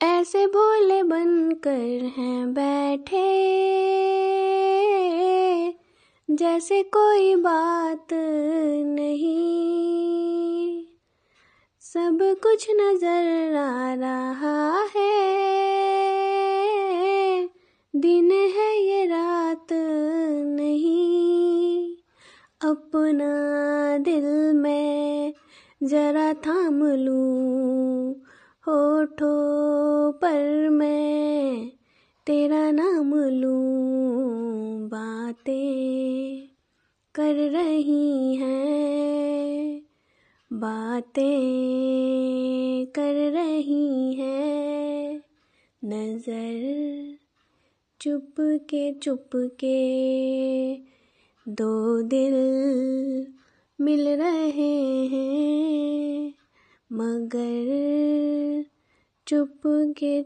ऐसे भोले बनकर हैं बैठे, जैसे कोई बात नहीं। सब कुछ नजर आ रहा है, दिन है ये रात नहीं। अपना दिल में जरा थाम लूं, होठों पर मैं तेरा नाम लूं। बातें कर रही हैं, बातें कर रही हैं, नजर चुपके दो दिल मिल रहे हैं, मगर चुपके